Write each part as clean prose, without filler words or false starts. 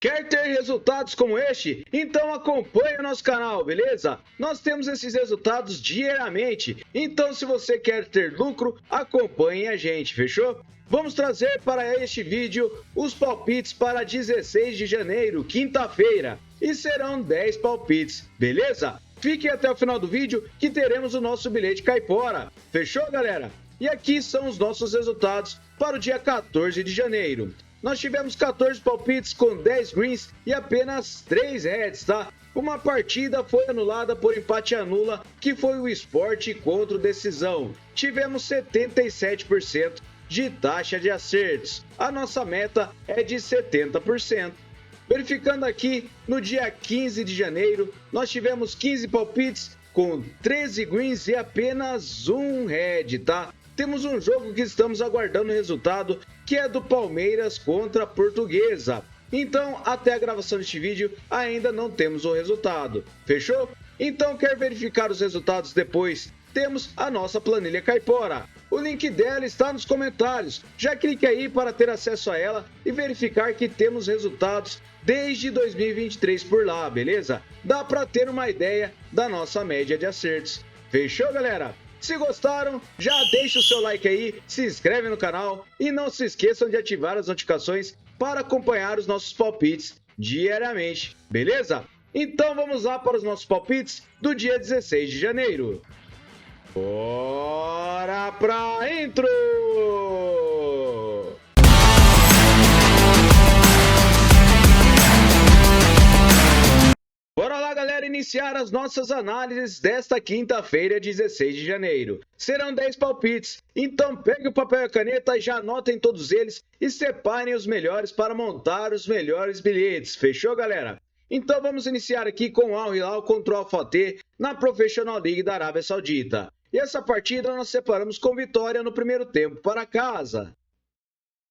Quer ter resultados como este? Então acompanhe o nosso canal, beleza? Nós temos esses resultados diariamente, então se você quer ter lucro, acompanhe a gente, fechou? Vamos trazer para este vídeo os palpites para 16 de janeiro, quinta-feira, e serão 10 palpites, beleza? Fiquem até o final do vídeo que teremos o nosso bilhete caipora, fechou, galera? E aqui são os nossos resultados para o dia 14 de janeiro. Nós tivemos 14 palpites com 10 greens e apenas 3 reds, tá? Uma partida foi anulada por empate anula, que foi o Sport contra o Decisão. Tivemos 77% de taxa de acertos. A nossa meta é de 70%. Verificando aqui, no dia 15 de janeiro, nós tivemos 15 palpites com 13 greens e apenas 1 red, tá? Temos um jogo que estamos aguardando o resultado, que é do Palmeiras contra a Portuguesa. Então, até a gravação deste vídeo, ainda não temos o resultado. Fechou? Então, quer verificar os resultados depois? Temos a nossa planilha caipora. O link dela está nos comentários. Já clique aí para ter acesso a ela e verificar que temos resultados desde 2023 por lá, beleza? Dá para ter uma ideia da nossa média de acertos. Fechou, galera? Se gostaram, já deixa o seu like aí, se inscreve no canal e não se esqueçam de ativar as notificações para acompanhar os nossos palpites diariamente, beleza? Então vamos lá para os nossos palpites do dia 16 de janeiro. Bora pra intro! Bora lá, galera, iniciar as nossas análises desta quinta-feira, 16 de janeiro. Serão 10 palpites, então pegue o papel e a caneta e já anotem todos eles e separem os melhores para montar os melhores bilhetes. Fechou, galera? Então vamos iniciar aqui com o Al Hilal contra o Al Fateh na Professional League da Arábia Saudita. E essa partida nós separamos com vitória no primeiro tempo para casa.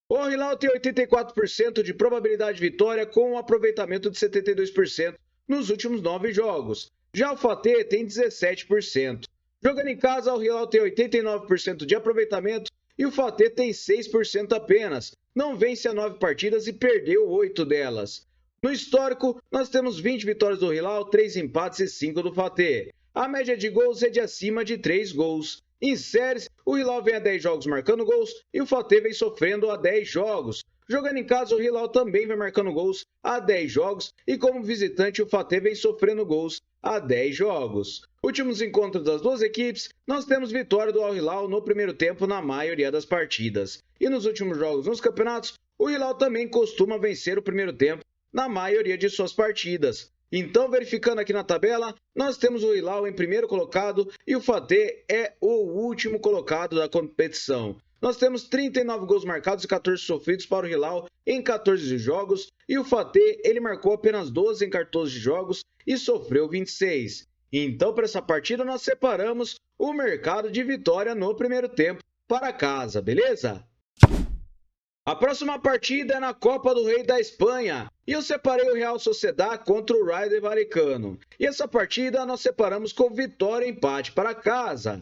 O Al Hilal tem 84% de probabilidade de vitória com um aproveitamento de 72%. Nos últimos 9 jogos. Já o Fateh tem 17%. Jogando em casa, o Hilal tem 89% de aproveitamento e o Fateh tem 6% apenas. Não vence a 9 partidas e perdeu 8 delas. No histórico, nós temos 20 vitórias do Hilal, 3 empates e 5 do Fateh. A média de gols é de acima de 3 gols. Em séries, o Hilal vem a 10 jogos marcando gols e o Fateh vem sofrendo a 10 jogos. Jogando em casa, o Hilal também vem marcando gols há 10 jogos e como visitante o Fateh vem sofrendo gols há 10 jogos. Últimos encontros das duas equipes, nós temos vitória do Al Hilal no primeiro tempo na maioria das partidas. E nos últimos jogos nos campeonatos, o Hilal também costuma vencer o primeiro tempo na maioria de suas partidas. Então, verificando aqui na tabela, nós temos o Hilal em primeiro colocado e o Fateh é o último colocado da competição. Nós temos 39 gols marcados e 14 sofridos para o Hilal em 14 jogos e o Fateh ele marcou apenas 12 em 14 jogos e sofreu 26. Então, para essa partida, nós separamos o mercado de vitória no primeiro tempo para casa, beleza? A próxima partida é na Copa do Rei da Espanha e eu separei o Real Sociedad contra o Rayo Vallecano. E essa partida nós separamos com vitória e empate para casa.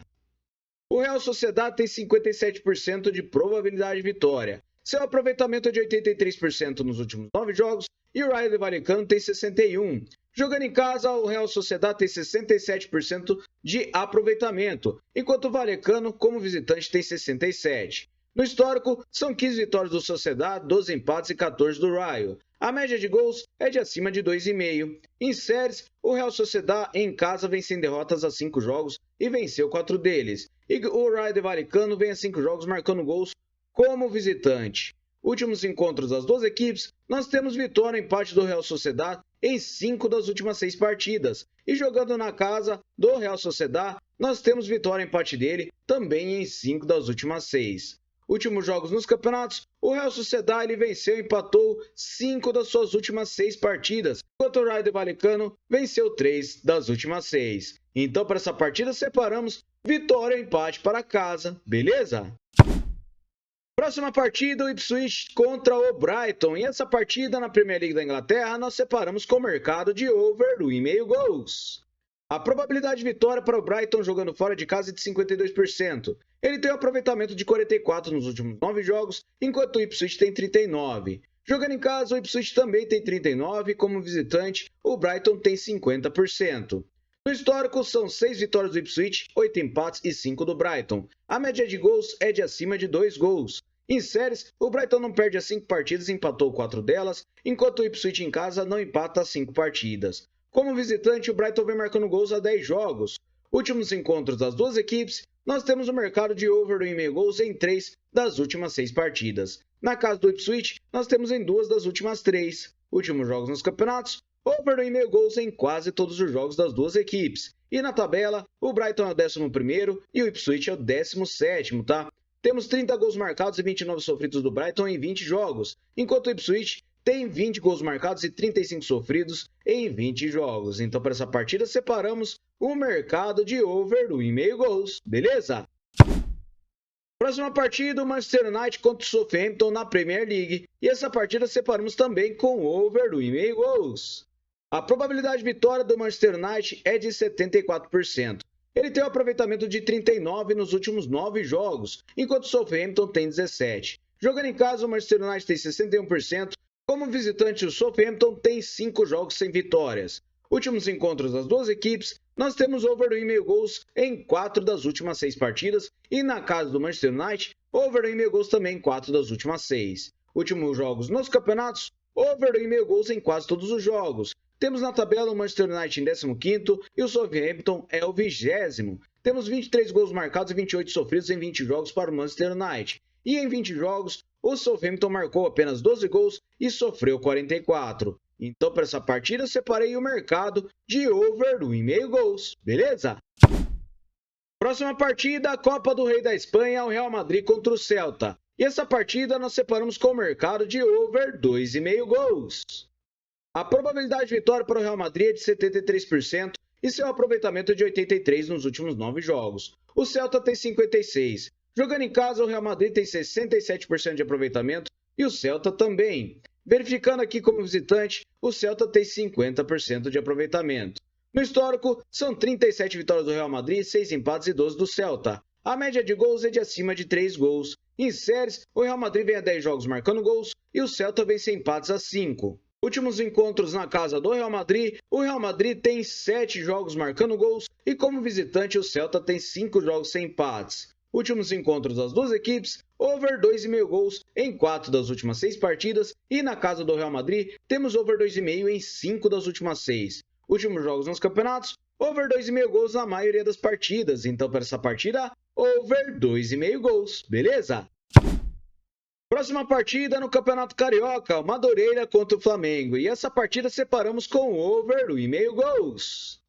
O Real Sociedad tem 57% de probabilidade de vitória. Seu aproveitamento é de 83% nos últimos 9 jogos e o Rayo Vallecano tem 61%. Jogando em casa, o Real Sociedad tem 67% de aproveitamento, enquanto o Vallecano, como visitante, tem 67%. No histórico, são 15 vitórias do Sociedad, 12 empates e 14 do Rayo. A média de gols é de acima de 2,5. Em séries, o Real Sociedad em casa vem sem derrotas a 5 jogos e venceu 4 deles. E o Rayo Vallecano vem a 5 jogos marcando gols como visitante. Últimos encontros das duas equipes, nós temos vitória e empate do Real Sociedad em 5 das últimas 6 partidas. E jogando na casa do Real Sociedad, nós temos vitória e empate dele também em 5 das últimas 6. Últimos jogos nos campeonatos, o Real Sociedad ele venceu e empatou 5 das suas últimas 6 partidas, enquanto o Rayo Vallecano venceu 3 das últimas 6. Então, para essa partida, separamos vitória e empate para casa, beleza? Próxima partida, o Ipswich contra o Brighton. E essa partida na Premier League da Inglaterra, nós separamos com o mercado de over 1,5 gols. A probabilidade de vitória para o Brighton jogando fora de casa é de 52%. Ele tem um aproveitamento de 44% nos últimos 9 jogos, enquanto o Ipswich tem 39%. Jogando em casa, o Ipswich também tem 39%, como visitante, o Brighton tem 50%. No histórico, são 6 vitórias do Ipswich, 8 empates e 5 do Brighton. A média de gols é de acima de 2 gols. Em séries, o Brighton não perde as 5 partidas e empatou 4 delas, enquanto o Ipswich em casa não empata as 5 partidas. Como visitante, o Brighton vem marcando gols há 10 jogos. Últimos encontros das duas equipes, nós temos o mercado de over 1,5 gols em 3 das últimas 6 partidas. Na casa do Ipswich, nós temos em 2 das últimas 3. Últimos jogos nos campeonatos, over 1,5 gols em quase todos os jogos das duas equipes. E na tabela, o Brighton é o 11º e o Ipswich é o 17º, tá? Temos 30 gols marcados e 29 sofridos do Brighton em 20 jogos, enquanto o Ipswich tem 20 gols marcados e 35 sofridos em 20 jogos. Então, para essa partida, separamos o mercado de over 1,5 gols, beleza? Próxima partida, o Manchester United contra o Southampton na Premier League. E essa partida separamos também com over 1,5 gols. A probabilidade de vitória do Manchester United é de 74%. Ele tem um aproveitamento de 39% nos últimos 9 jogos, enquanto o Southampton tem 17%. Jogando em casa, o Manchester United tem 61%. Como visitante, o Southampton tem 5 jogos sem vitórias. Últimos encontros das duas equipes, nós temos over 1,5 gols em 4 das últimas 6 partidas e na casa do Manchester United, over 1,5 gols também em 4 das últimas 6. Últimos jogos nos campeonatos, over 1,5 gols em quase todos os jogos. Temos na tabela o Manchester United em 15º e o Southampton é o 20º. Temos 23 gols marcados e 28 sofridos em 20 jogos para o Manchester United. E em 20 jogos, o Southampton marcou apenas 12 gols e sofreu 44. Então, para essa partida, eu separei o mercado de over 1,5 gols, beleza? Próxima partida, a Copa do Rei da Espanha, o Real Madrid contra o Celta. E essa partida nós separamos com o mercado de over 2,5 gols. A probabilidade de vitória para o Real Madrid é de 73% e seu aproveitamento é de 83% nos últimos 9 jogos. O Celta tem 56%. Jogando em casa, o Real Madrid tem 67% de aproveitamento e o Celta também. Verificando aqui como visitante, o Celta tem 50% de aproveitamento. No histórico, são 37 vitórias do Real Madrid, 6 empates e 12 do Celta. A média de gols é de acima de 3 gols. Em séries, o Real Madrid vem a 10 jogos marcando gols e o Celta vem sem empates a 5. Últimos encontros na casa do Real Madrid, o Real Madrid tem 7 jogos marcando gols e como visitante o Celta tem 5 jogos sem empates. Últimos encontros das duas equipes, over 2,5 gols em 4 das últimas 6 partidas e na casa do Real Madrid temos over 2,5 em 5 das últimas 6. Últimos jogos nos campeonatos, over 2,5 gols na maioria das partidas. Então para essa partida, over 2,5 gols, beleza? Próxima partida no Campeonato Carioca, o Madureira contra o Flamengo. E essa partida separamos com over 1,5 gols.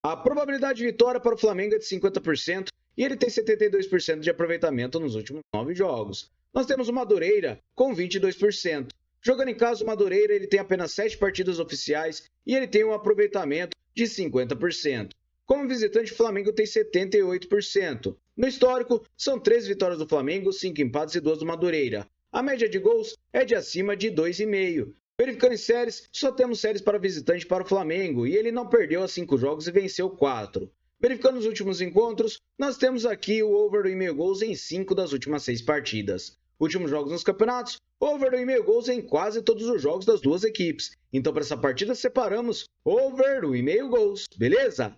A probabilidade de vitória para o Flamengo é de 50% e ele tem 72% de aproveitamento nos últimos 9 jogos. Nós temos o Madureira com 22%. Jogando em casa, o Madureira ele tem apenas 7 partidas oficiais e ele tem um aproveitamento de 50%. Como visitante, o Flamengo tem 78%. No histórico, são 13 vitórias do Flamengo, 5 empates e 2 do Madureira. A média de gols é de acima de 2,5. Verificando em séries, só temos séries para visitante para o Flamengo e ele não perdeu as 5 jogos e venceu 4. Verificando os últimos encontros, nós temos aqui o over 1,5 gols em 5 das últimas 6 partidas. Últimos jogos nos campeonatos, over 1,5 gols em quase todos os jogos das duas equipes. Então para essa partida separamos over 1,5 gols, beleza?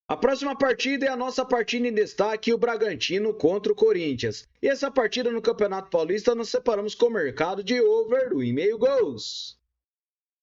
A próxima partida é a nossa partida em destaque, o Bragantino contra o Corinthians. E essa partida no Campeonato Paulista nós separamos com o mercado de over 1,5 gols.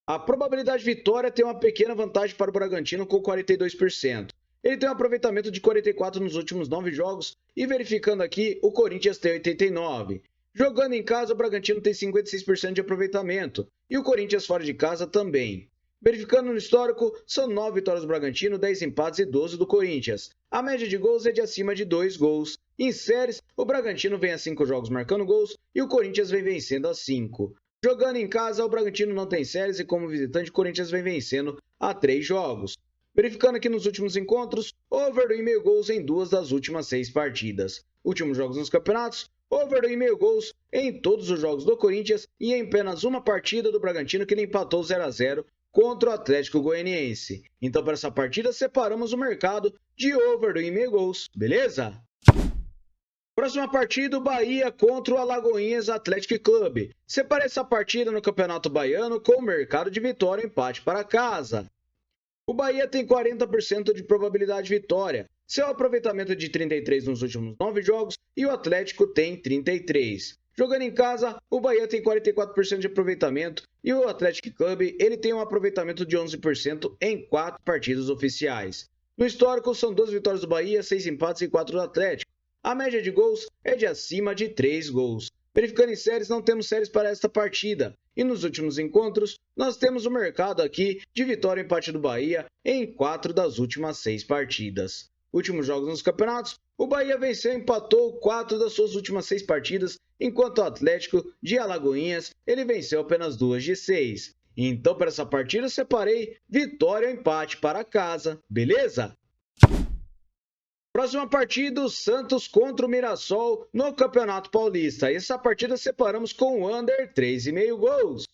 A probabilidade de vitória tem uma pequena vantagem para o Bragantino com 42%. Ele tem um aproveitamento de 44% nos últimos 9 jogos e verificando aqui, o Corinthians tem 89%. Jogando em casa, o Bragantino tem 56% de aproveitamento e o Corinthians fora de casa também. Verificando no histórico, são 9 vitórias do Bragantino, 10 empates e 12 do Corinthians. A média de gols é de acima de 2 gols. Em séries, o Bragantino vem a 5 jogos marcando gols e o Corinthians vem vencendo a 5. Jogando em casa, o Bragantino não tem séries e como visitante, o Corinthians vem vencendo a 3 jogos. Verificando aqui nos últimos encontros, over 1,5 gols em 2 das últimas 6 partidas. Últimos jogos nos campeonatos, over 1,5 gols em todos os jogos do Corinthians e em apenas uma partida do Bragantino que ele empatou 0-0 contra o Atlético Goianiense. Então para essa partida separamos o mercado de over 1,5 gols, beleza? Próxima partida, o Bahia contra o Alagoinhas Athletic Club. Separe essa partida no Campeonato Baiano com o mercado de vitória e empate para casa. O Bahia tem 40% de probabilidade de vitória, seu aproveitamento é de 33 nos últimos 9 jogos e o Atlético tem 33. Jogando em casa, o Bahia tem 44% de aproveitamento e o Athletic Club ele tem um aproveitamento de 11% em 4 partidas oficiais. No histórico, são 2 vitórias do Bahia, 6 empates e 4 do Atlético. A média de gols é de acima de 3 gols. Verificando em séries, não temos séries para esta partida. E nos últimos encontros, nós temos o mercado aqui de vitória e empate do Bahia em 4 das últimas 6 partidas. Últimos jogos nos campeonatos, o Bahia venceu e empatou 4 das suas últimas 6 partidas, enquanto o Atlético de Alagoinhas ele venceu apenas 2 de 6. Então, para essa partida, eu separei vitória ou empate para casa, beleza? Próxima partida, o Santos contra o Mirassol no Campeonato Paulista. Essa partida separamos com o under 3,5 gols.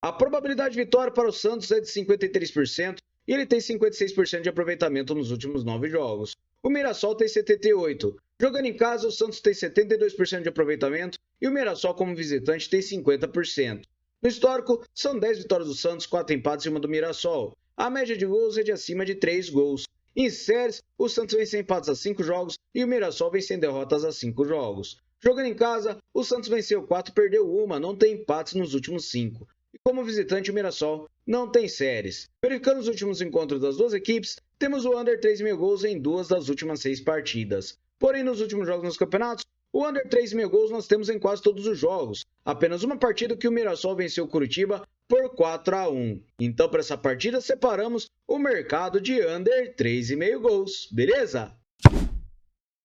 A probabilidade de vitória para o Santos é de 53% e ele tem 56% de aproveitamento nos últimos 9 jogos. O Mirassol tem 78%. Jogando em casa, o Santos tem 72% de aproveitamento e o Mirassol como visitante tem 50%. No histórico, são 10 vitórias do Santos, 4 empates e 1 do Mirassol. A média de gols é de acima de 3 gols. Em séries, o Santos vem sem empates a 5 jogos e o Mirassol vem sem derrotas a 5 jogos. Jogando em casa, o Santos venceu 4 e perdeu 1, não tem empates nos últimos 5. E como visitante, o Mirassol não tem séries. Verificando os últimos encontros das duas equipes, temos o under 3,5 gols em 2 das últimas 6 partidas. Porém, nos últimos jogos nos campeonatos, o under 3,5 gols nós temos em quase todos os jogos. Apenas uma partida que o Mirassol venceu o Curitiba por 4-1. Então, para essa partida, separamos o mercado de under 3,5 gols, beleza?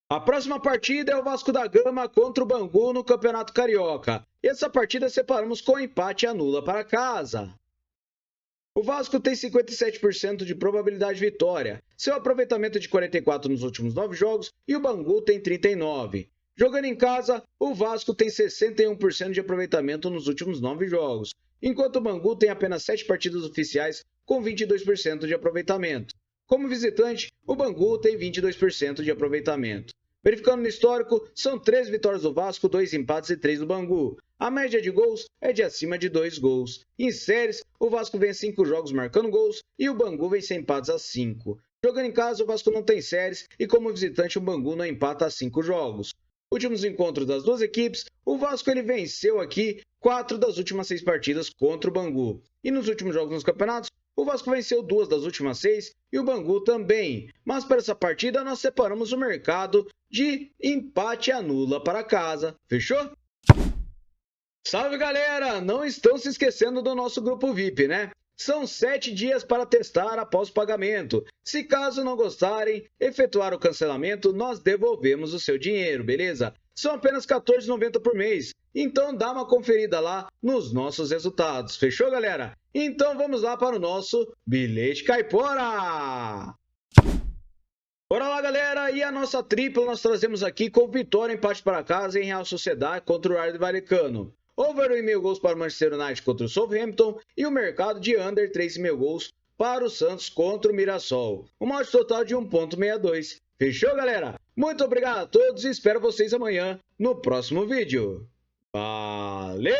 A próxima partida é o Vasco da Gama contra o Bangu no Campeonato Carioca. E essa partida separamos com empate e anula para casa. O Vasco tem 57% de probabilidade de vitória, seu aproveitamento é de 44% nos últimos 9 jogos e o Bangu tem 39%. Jogando em casa, o Vasco tem 61% de aproveitamento nos últimos 9 jogos, enquanto o Bangu tem apenas 7 partidas oficiais com 22% de aproveitamento. Como visitante, o Bangu tem 22% de aproveitamento. Verificando no histórico, são 3 vitórias do Vasco, 2 empates e 3 do Bangu. A média de gols é de acima de 2 gols. Em séries, o Vasco vem 5 jogos marcando gols e o Bangu vem sem empates a 5. Jogando em casa, o Vasco não tem séries e como visitante o Bangu não empata a 5 jogos. Últimos encontros das duas equipes, o Vasco ele venceu aqui 4 das últimas 6 partidas contra o Bangu. E nos últimos jogos nos campeonatos, o Vasco venceu 2 das últimas 6 e o Bangu também. Mas para essa partida nós separamos o mercado de empate e anula para casa. Fechou? Salve galera! Não estão se esquecendo do nosso grupo VIP, né? São 7 dias para testar após o pagamento. Se caso não gostarem, efetuar o cancelamento, nós devolvemos o seu dinheiro, beleza? São apenas R$ 14,90 por mês. Então dá uma conferida lá nos nossos resultados. Fechou, galera? Então vamos lá para o nosso Bilhete Caipora! Bora lá, galera! E a nossa tripla nós trazemos aqui com vitória e empate para casa em Real Sociedade contra o Raio Vallecano. Over 1,5 gols para o Manchester United contra o Southampton e o mercado de under 3,5 gols para o Santos contra o Mirassol. Uma odd total de 1,62. Fechou, galera? Muito obrigado a todos e espero vocês amanhã no próximo vídeo. Valeu!